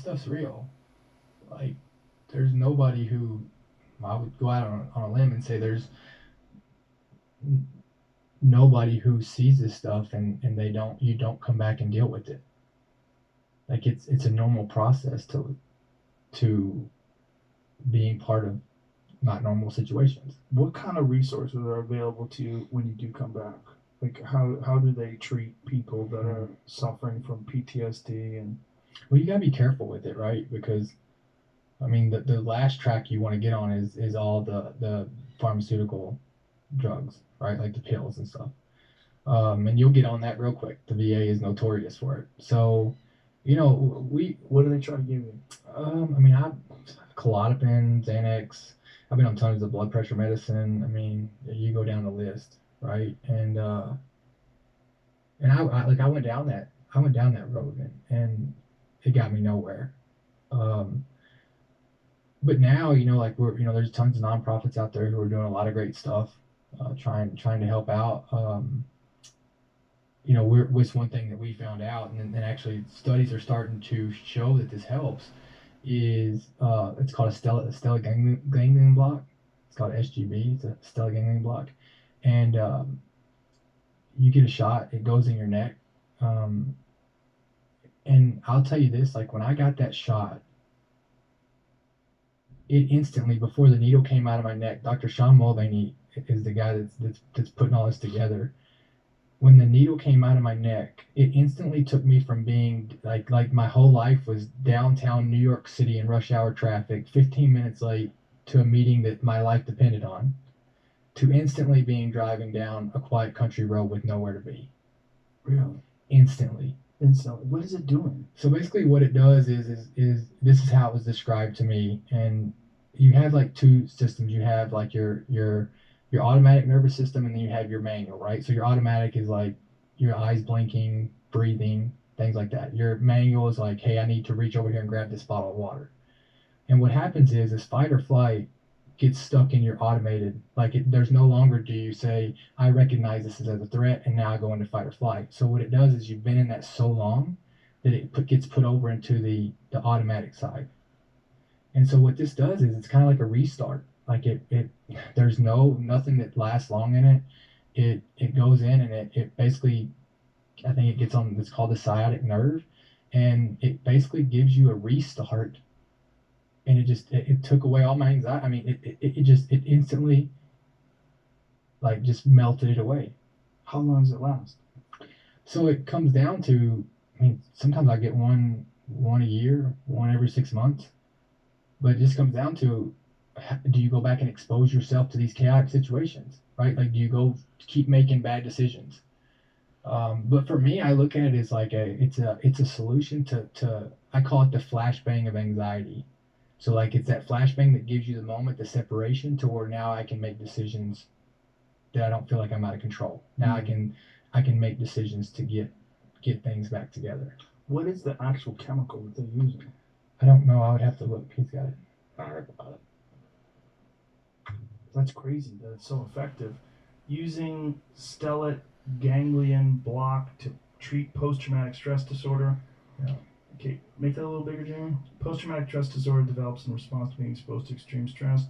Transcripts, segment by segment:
stuff's real. Like, there's nobody who, I would go out on a limb and say there's nobody who sees this stuff and you don't come back and deal with it. Like, it's a normal process to being part of not normal situations. What kind of resources are available to you when you do come back? Like how do they treat people that are suffering from PTSD and Well, you gotta be careful with it, right? Because I mean, the last track you want to get on is all the pharmaceutical drugs, right? Like the pills and stuff. And you'll get on that real quick. The VA is notorious for it. So, we. what do they try to give you? I mean, I Klonopin, Xanax. I've been on tons of blood pressure medicine. I mean, you go down the list, right? And I I went down that road, and it got me nowhere. Um, but now, like there's tons of nonprofits out there who are doing a lot of great stuff, trying to help out. What's one thing that we found out, and actually studies are starting to show that this helps, is it's called a Stella Ganglion Block. It's called SGB. It's a Stella Ganglion Block, and you get a shot. It goes in your neck, um, and I'll tell you this: like when I got that shot, it instantly, before the needle came out of my neck, Dr. Sean Mulvaney is the guy that's putting all this together. When the needle came out of my neck, it instantly took me from being like my whole life was downtown New York City in rush hour traffic, 15 minutes late to a meeting that my life depended on, to instantly being driving down a quiet country road with nowhere to be. Really? Instantly. Instantly. What is it doing? So basically, what it does is this is how it was described to me, and you have like two systems. You have like your automatic nervous system, and then you have your manual, right? So your automatic is like your eyes blinking, breathing, things like that. Your manual is like, hey, I need to reach over here and grab this bottle of water. And what happens is this fight or flight gets stuck in your automated, there's no longer do you say, I recognize this as a threat and now I go into fight or flight. So what it does is you've been in that so long that gets put over into the automatic side. And so what this does is it's kind of like a restart. Like it there's nothing that lasts long in it. It goes in and it basically, I think it gets on, it's called the sciatic nerve, and it basically gives you a restart. And it took away all my anxiety. I mean, it instantly like just melted it away. How long does it last? So it comes down to, I mean, sometimes I get one a year, one every 6 months, but it just comes down to, do you go back and expose yourself to these chaotic situations, right? Like, do you go keep making bad decisions? But for me, I look at it as like it's a solution to I call it the flashbang of anxiety. So like it's that flashbang that gives you the moment, the separation, to where now I can make decisions that I don't feel like I'm out of control. Now I can make decisions to get things back together. What is the actual chemical that they're using? I don't know. I would have to look. He's got it. I heard about it. That's crazy that it's so effective. Using Stella Ganglion Block to treat post-traumatic stress disorder. Yeah. Okay, make that a little bigger, Jamie. Post-traumatic stress disorder develops in response to being exposed to extreme stress.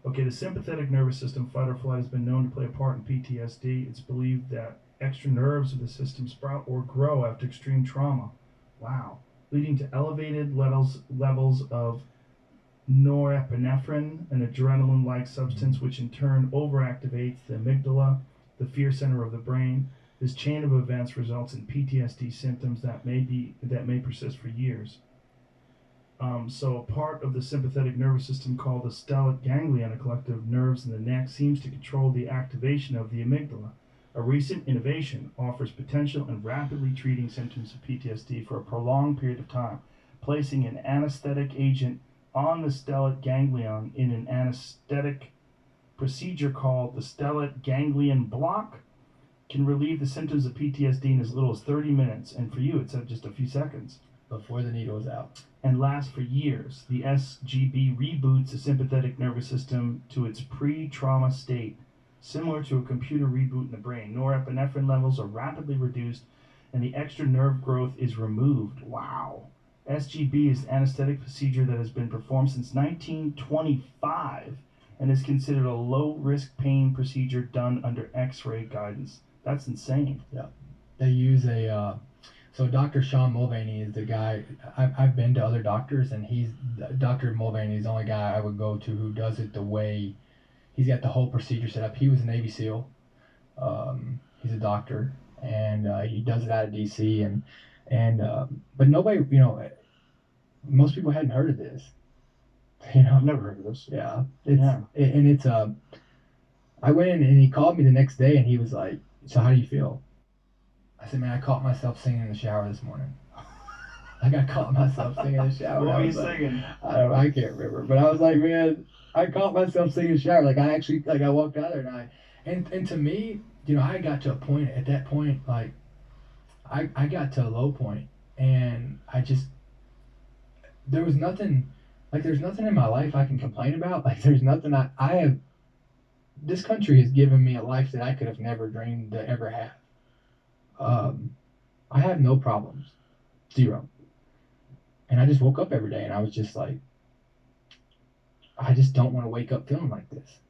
Okay, the sympathetic nervous system, fight or flight, has been known to play a part in PTSD. It's believed that extra nerves of the system sprout or grow after extreme trauma. Wow. Leading to elevated levels of norepinephrine, an adrenaline-like substance, which in turn overactivates the amygdala, the fear center of the brain. This chain of events results in PTSD symptoms that may persist for years. So a part of the sympathetic nervous system called the stellate ganglion, a collective of nerves in the neck, seems to control the activation of the amygdala. A recent innovation offers potential in rapidly treating symptoms of PTSD for a prolonged period of time, placing an anesthetic agent on the stellate ganglion in an anesthetic procedure called the stellate ganglion block can relieve the symptoms of PTSD in as little as 30 minutes, and for you, it said just a few seconds. Before the needle is out. And lasts for years. The SGB reboots the sympathetic nervous system to its pre-trauma state, similar to a computer reboot in the brain. Norepinephrine levels are rapidly reduced, and the extra nerve growth is removed. Wow. SGB is an anesthetic procedure that has been performed since 1925 and is considered a low-risk pain procedure done under X-ray guidance. That's insane. They use so Dr. Sean Mulvaney is the guy. I've been to other doctors, and Dr. Mulvaney is the only guy I would go to who does it the way he's got the whole procedure set up. He was a Navy SEAL. He's a doctor, and he does it out of DC, but nobody, most people hadn't heard of this. I've never heard of this. Yeah, I went in and he called me the next day and he was like, "So how do you feel?" I said, "Man, I caught myself singing in the shower this morning." Like I caught myself singing in the shower. What were you singing? I can't remember, but I was like, man, I caught myself singing in the shower. Like I walked out there and to me, I got to a point at that point, like I got to a low point, and there's nothing in my life I can complain about. Like there's nothing I have. This country has given me a life that I could have never dreamed to ever have. I have no problems, 0. And I just woke up every day and I was just like, I just don't want to wake up feeling like this.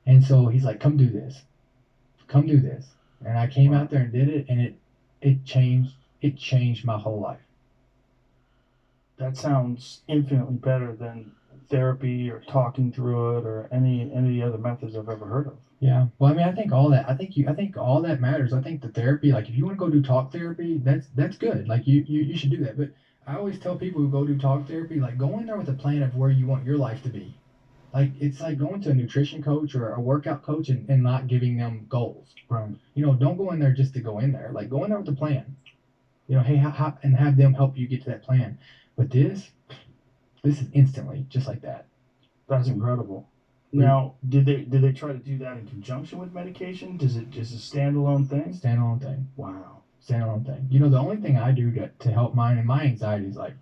And so he's like, come do this. And I came out there and did it, and it changed my whole life. That sounds infinitely better than therapy or talking through it or any of the other methods I've ever heard of. Yeah. Well, I mean, I think all that matters. I think the therapy, like if you want to go do talk therapy, that's good. Like you should do that. But I always tell people who go do talk therapy, like go in there with a plan of where you want your life to be. Like it's like going to a nutrition coach or a workout coach and not giving them goals. Right. Don't go in there just to go in there. Like go in there with a plan. Hey, how and have them help you get to that plan. But this is instantly just like that. That's incredible. Now, did they try to do that in conjunction with medication? Does it just a standalone thing? Standalone thing. Wow. Standalone thing. The only thing I do to help mine and my anxiety is like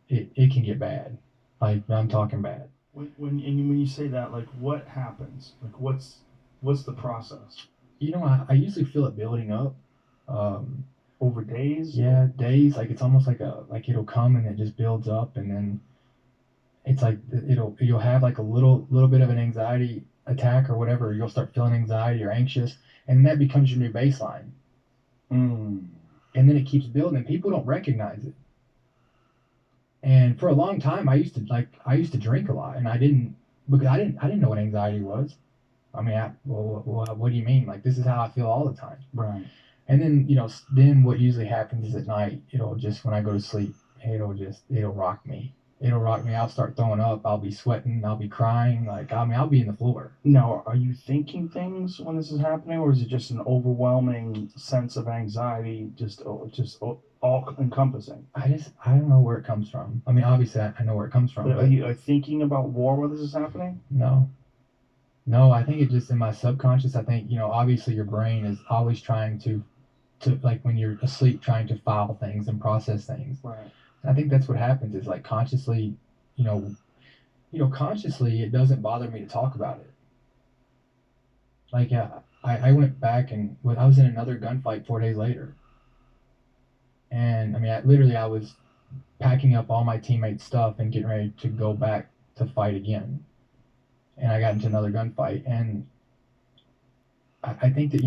it can get bad. Like I'm talking bad. When you say that, like what happens? Like what's the process? I usually feel it building up. Over days? Yeah, days. Like it's almost like it'll come and it just builds up, and then it's like you'll have like a little bit of an anxiety attack or whatever. You'll start feeling anxiety or anxious, and that becomes your new baseline. And then it keeps building, and people don't recognize it. And for a long time, I used to drink a lot, and I didn't know what anxiety was. I mean, what do you mean? Like this is how I feel all the time. Right. And then then what usually happens is at night, when I go to sleep, it'll rock me. It'll rock me. I'll start throwing up. I'll be sweating. I'll be crying. I'll be in the floor. Now, are you thinking things when this is happening, or is it just an overwhelming sense of anxiety, just all encompassing? I don't know where it comes from. I mean, obviously I know where it comes from. But are you thinking about war while this is happening? No, I think it's just in my subconscious. I think, obviously your brain is always trying to like when you're asleep, trying to file things and process things. Right. I think that's what happens is like consciously, consciously it doesn't bother me to talk about it. Like, I went back and I was in another gunfight 4 days later. And I mean, I was packing up all my teammates' stuff and getting ready to go back to fight again. And I got into another gunfight. And I think that,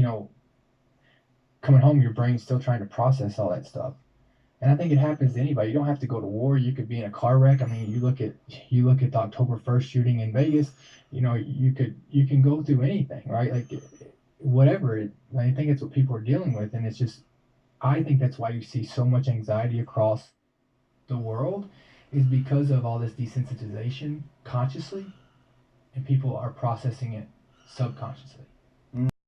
coming home, your brain's still trying to process all that stuff. And I think it happens to anybody. You don't have to go to war. You could be in a car wreck. I mean, you look at the October 1st shooting in Vegas. You can go through anything, right? Like whatever. I think it's what people are dealing with, and it's just. I think that's why you see so much anxiety across the world, is because of all this desensitization consciously, and people are processing it subconsciously.